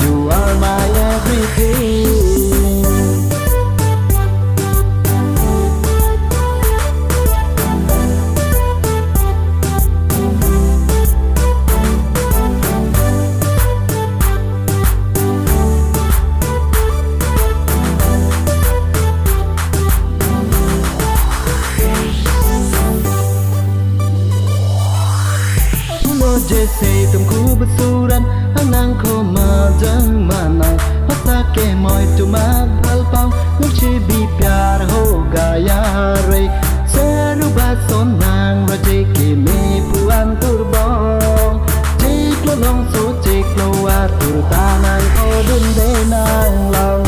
You are my everything. Jesse tum khu basuran anang kho ma jang manai hota ke moi tu ma bal pau lúc chi bi pyar ho gaya re seru ba son nang ra je ke me puan turbong je klo long so je klo wa tur ta nang o dun de nang long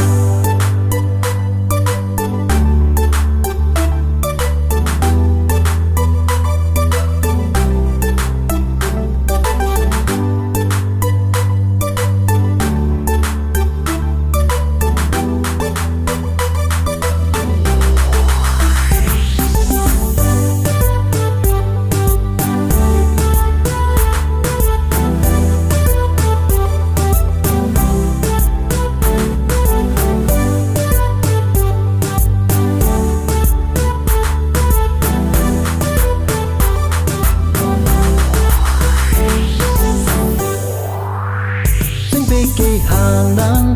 hàng nắng